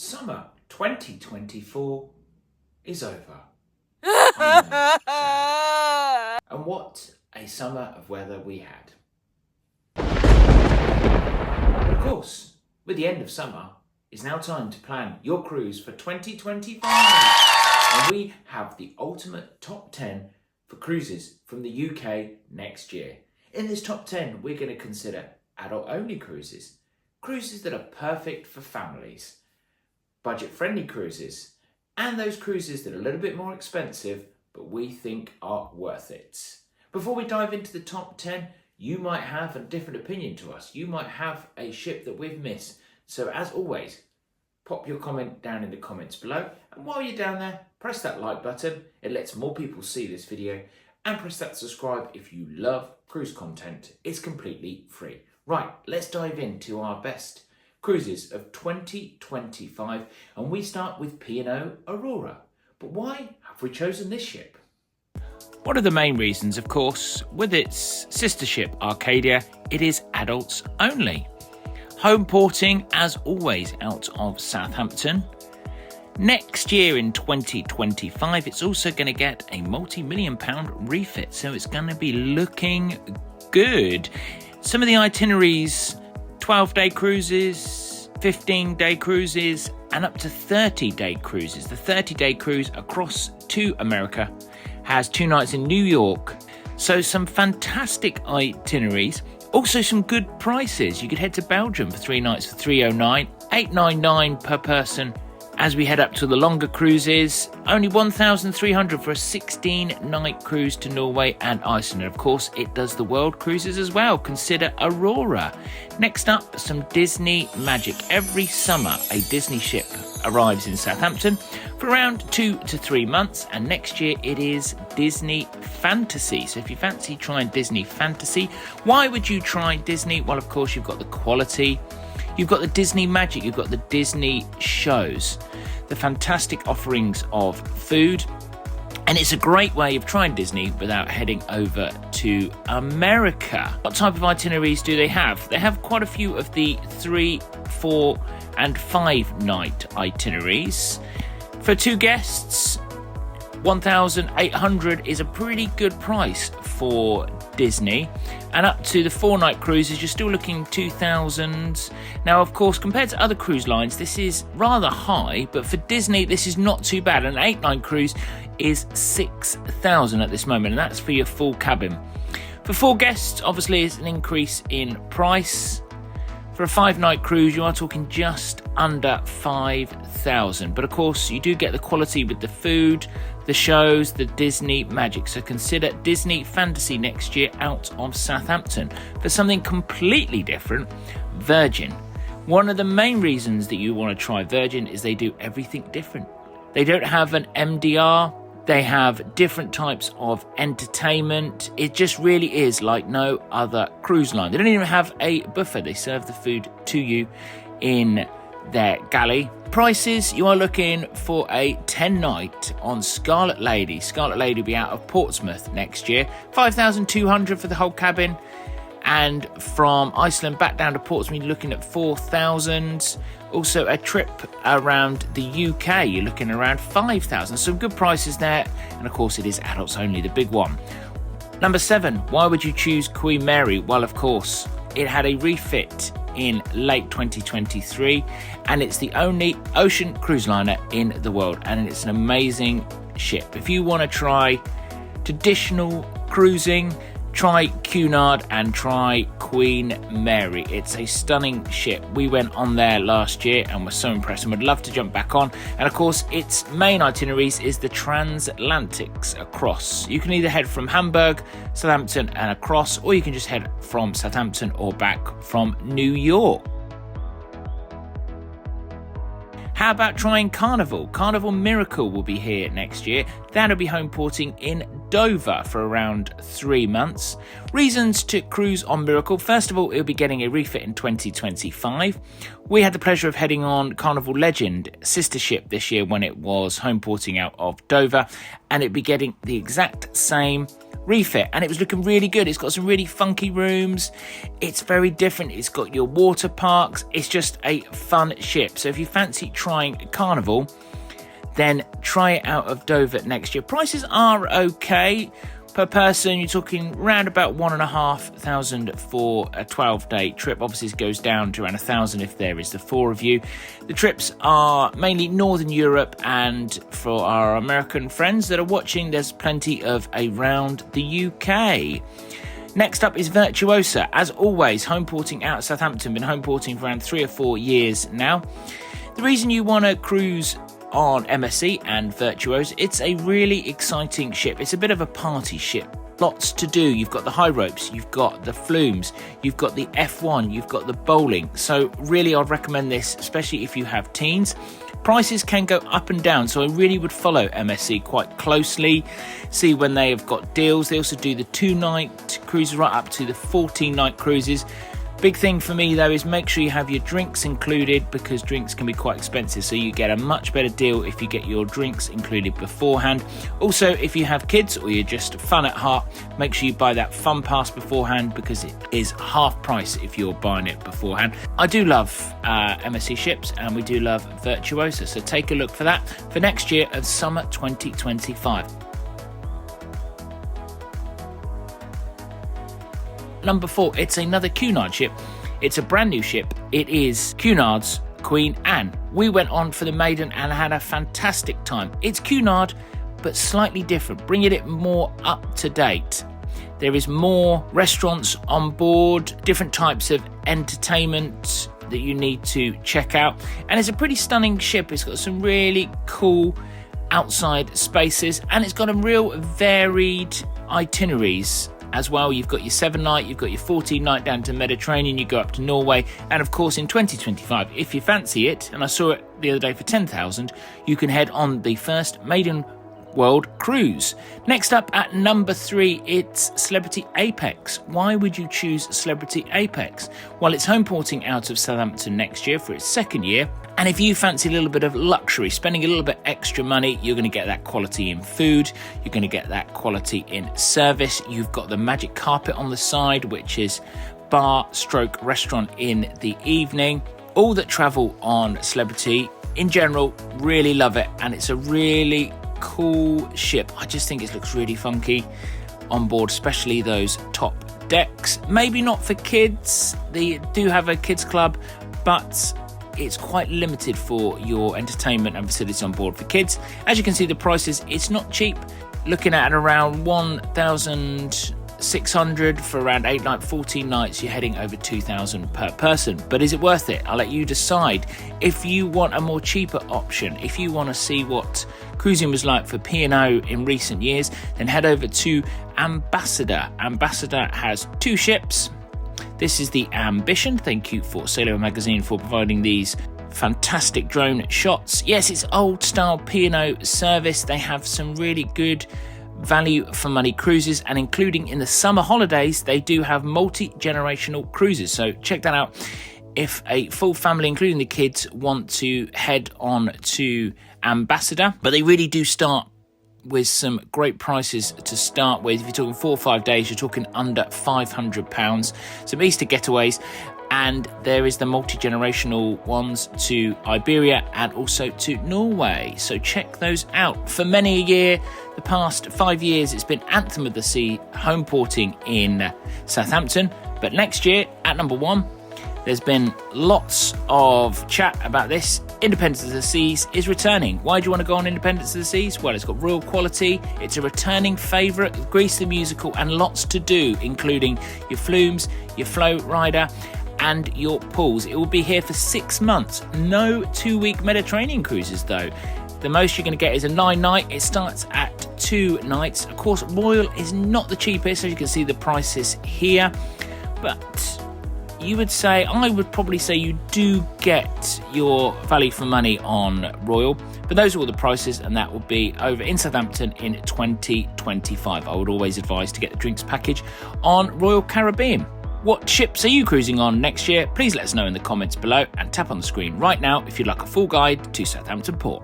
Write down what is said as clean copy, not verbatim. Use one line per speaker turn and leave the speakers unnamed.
Summer 2024 is over. And what a summer of weather we had. But of course, with the end of summer, it's now time to plan your cruise for 2025. And we have the ultimate top 10 for cruises from the UK next year. In this top 10, we're going to consider adult-only cruises, cruises that are perfect for families, budget-friendly cruises, and those cruises that are a little bit more expensive, but we think are worth it. Before we dive into the top 10, you might have a different opinion to us. You might have a ship that we've missed. So as always, pop your comment down in the comments below. And while you're down there, press that like button. It lets more people see this video. And press that subscribe if you love cruise content. It's completely free. Right, let's dive into our best cruises of 2025. And we start with P&O Aurora. But why have we chosen this ship?
One of the main reasons, of course, with its sister ship Arcadia, it is adults only. Home porting, as always, out of Southampton. Next year in 2025, it's also going to get a multi-million-pound refit, so it's going to be looking good. Some of the itineraries, 12-day cruises, 15-day cruises, and up to 30-day cruises. The 30-day cruise across to America has 2 nights in New York. So some fantastic itineraries. Also some good prices. You could head to Belgium for 3 nights for $309, $899 per person. As we head up to the longer cruises, only $1,300 for a 16-night cruise to Norway and Iceland. And of course, it does the world cruises as well. Consider Aurora. Next up, some Disney magic. Every summer, a Disney ship arrives in Southampton for around 2 to 3 months. And next year, it is Disney Fantasy. So if you fancy trying Disney Fantasy, why would you try Disney? Well, of course, you've got the quality. You've got the Disney magic, you've got the Disney shows, the fantastic offerings of food, and it's a great way of trying Disney without heading over to America. What type of itineraries do they have? They have quite a few of the 3, 4 and 5 night itineraries. For 2 guests, $1,800 is a pretty good price for Disney, and up to the 4-night cruises you're still looking $2,000. Now of course, compared to other cruise lines, this is rather high, but for Disney this is not too bad. An 8-night cruise is $6,000 at this moment, and that's for your full cabin. For 4 guests, obviously it's an increase in price. For a 5-night cruise, you are talking just under $5,000. But of course, you do get the quality with the food, the shows, the Disney magic. So consider Disney Fantasy next year out of Southampton. For something completely different, Virgin. One of the main reasons that you want to try Virgin is they do everything different. They don't have an MDR. They have different types of entertainment. It just really is like no other cruise line. They don't even have a buffet. They serve the food to you in their galley. Prices, you are looking for a 10-night on Scarlet Lady. Scarlet Lady will be out of Portsmouth next year. $5,200 for the whole cabin. And from Iceland back down to Portsmouth, you're looking at $4,000. Also, a trip around the UK, you're looking around $5,000. Some good prices there. And of course, it is adults only, the big one. Number 7, why would you choose Queen Mary? Well, of course, it had a refit in late 2023, and it's the only ocean cruise liner in the world, and it's an amazing ship. If you want to try traditional cruising, try Cunard and try Queen Mary. It's a stunning ship. We went on there last year and were so impressed and would love to jump back on. And of course, its main itineraries is the transatlantics across. You can either head from Hamburg, Southampton and across, or you can just head from Southampton or back from New York. How about trying Carnival? Carnival Miracle will be here next year. That'll be home porting in Dover for around 3 months. Reasons to cruise on Miracle. First of all, it'll be getting a refit in 2025. We had the pleasure of heading on Carnival Legend, sister ship this year when it was home porting out of Dover, and it'll be getting the exact same refit, and it was looking really good. It's got some really funky rooms. It's very different. It's got your water parks. It's just a fun ship. So if you fancy trying Carnival, then try it out of Dover next year. Prices are okay. Per person, you're talking around about £1,500 for a 12-day trip. Obviously, it goes down to around £1,000 if there is the 4 of you. The trips are mainly Northern Europe, and for our American friends that are watching, there's plenty of around the UK. Next up is Virtuosa. As always, home porting out of Southampton. Been home porting for around 3 or 4 years now. The reason you want to cruise on MSC and Virtuosa, it's a really exciting ship. It's a bit of a party ship. Lots to do. You've got the high ropes, you've got the flumes, you've got the F1, you've got the bowling. So really I'd recommend this, especially if you have teens. Prices can go up and down, so I really would follow MSC quite closely, see when they have got deals. They also do the 2-night cruises right up to the 14-night cruises. Big thing for me though is make sure you have your drinks included, because drinks can be quite expensive, so you get a much better deal if you get your drinks included beforehand. Also, if you have kids or you're just fun at heart, make sure you buy that fun pass beforehand, because it is half price if you're buying it beforehand. I do love MSC ships, and we do love Virtuosa, so take a look for that for next year of summer 2025. Number 4, it's another Cunard ship. It's a brand new ship. It is Cunard's Queen Anne. We went on for the maiden and had a fantastic time. It's Cunard, but slightly different, bringing it more up to date. There is more restaurants on board, different types of entertainment that you need to check out. And it's a pretty stunning ship. It's got some really cool outside spaces, and it's got a real varied itineraries as well. You've got your 7-night, you've got your 14-night down to Mediterranean, you go up to Norway, and of course in 2025, if you fancy it, and I saw it the other day for 10,000, you can head on the first maiden world cruise. Next up at number 3, it's Celebrity Apex. Why would you choose Celebrity Apex? Well, it's home porting out of Southampton next year for its 2nd year. And if you fancy a little bit of luxury, spending a little bit extra money, you're going to get that quality in food, you're going to get that quality in service. You've got the magic carpet on the side, which is bar stroke restaurant in the evening. All that travel on Celebrity in general really love it, and it's a really cool ship. I just think it looks really funky on board, especially those top decks. Maybe not for kids. They do have a kids club, but it's quite limited for your entertainment and facilities on board for kids. As you can see, the prices, it's not cheap. Looking at around 1,600 for around 8-night, 14 nights, you're heading over 2,000 per person. But is it worth it? I'll let you decide. If you want a more cheaper option, if you want to see what cruising was like for P&O in recent years, then head over to Ambassador. Ambassador has 2 ships. This is the Ambition. Thank you for Sailor Magazine for providing these fantastic drone shots. Yes, it's old style P&O service. They have some really good value for money cruises, and including in the summer holidays, they do have multi-generational cruises. So check that out. If a full family, including the kids, want to head on to Ambassador, but they really do start with some great prices to start with. If you're talking 4 or 5 days, you're talking under £500. Some Easter getaways, and there is the multi-generational ones to Iberia and also to Norway. So check those out. For many a year, the past 5 years, it's been Anthem of the Sea home porting in Southampton. But next year, at number 1, there's been lots of chat about this. Independence of the Seas is returning. Why do you want to go on Independence of the Seas? Well, it's got real quality. It's a returning favourite, Grease the Musical, and lots to do, including your flumes, your flow rider, and your pools. It will be here for 6 months. No 2-week Mediterranean cruises, though. The most you're going to get is a 9-night. It starts at 2 nights. Of course, Royal is not the cheapest, as you can see the prices here, but I would probably say you do get your value for money on Royal. But those are all the prices, and that will be over in Southampton in 2025. I would always advise to get the drinks package on Royal Caribbean. What ships are you cruising on next year? Please let us know in the comments below, and tap on the screen right now if you'd like a full guide to Southampton Port.